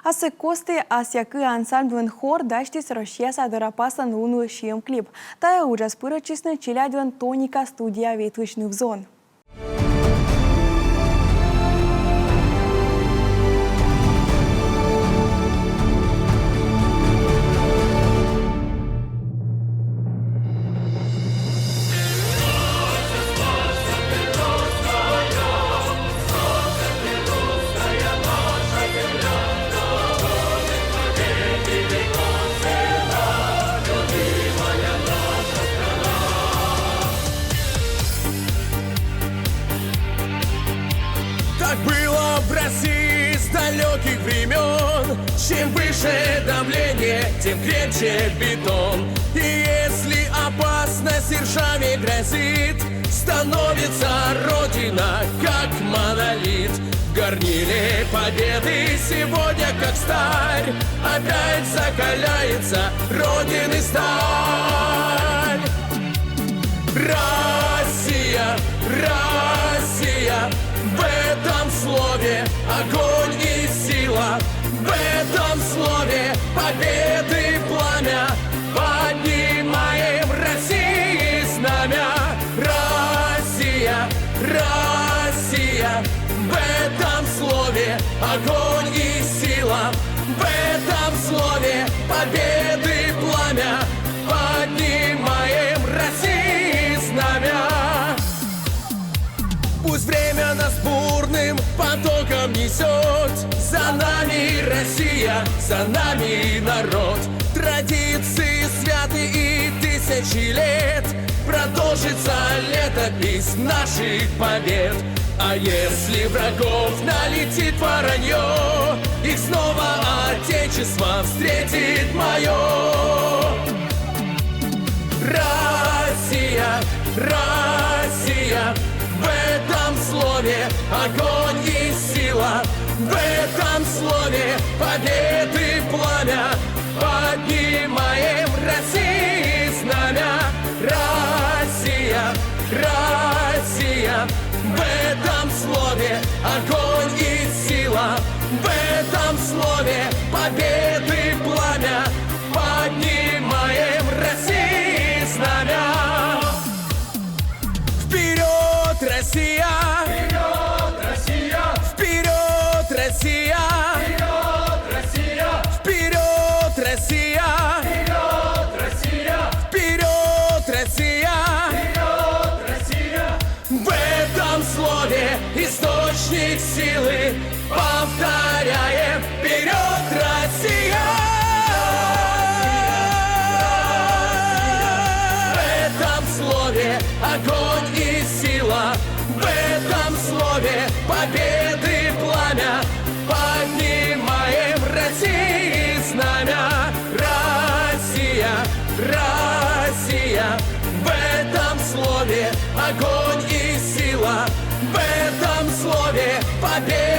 Асы косты асякы ансамблен хор даштис Россия садорапасан луну шием клип. Тая ужас пырочисны челядвен тоника студия ветвичных зон. Так было в России с далеких времен. Чем выше давление, тем крепче бетон. И если опасность ржавей грозит, становится Родина как монолит. В горниле победы сегодня как сталь опять закаляется Родины сталь. Россия, Россия, в этом слове огонь и сила, в этом слове победы пламя. Поднимаем России знамя. Россия, Россия, в этом слове огонь и сила, в этом слове победы пламя. Поднимаем России знамя. Пусть время нас бурным потоком несет. За нами Россия, за нами народ. Традиции святы и тысячи лет. Продолжится летопись наших побед. А если врагов налетит воронье, их снова Отечество встретит мое. Россия, Россия, в этом слове огонь и сила, в этом слове победы пламя. Поднимаем России знамя. Россия, Россия, в этом слове огонь и сила, в этом слове победы пламя. Поднимаем России знамя. Вперед, Россия! Вперед, Россия! Вперед, Россия! Вперед, Россия! Вперед, Россия! Вперед, Россия! Вперед, Россия! В этом слове источник силы. Повторяем: вперед, Россия! Огонь и сила, в этом слове победы пламя. Поднимаем России знамя. Россия, Россия, в этом слове огонь и сила, в этом слове победы.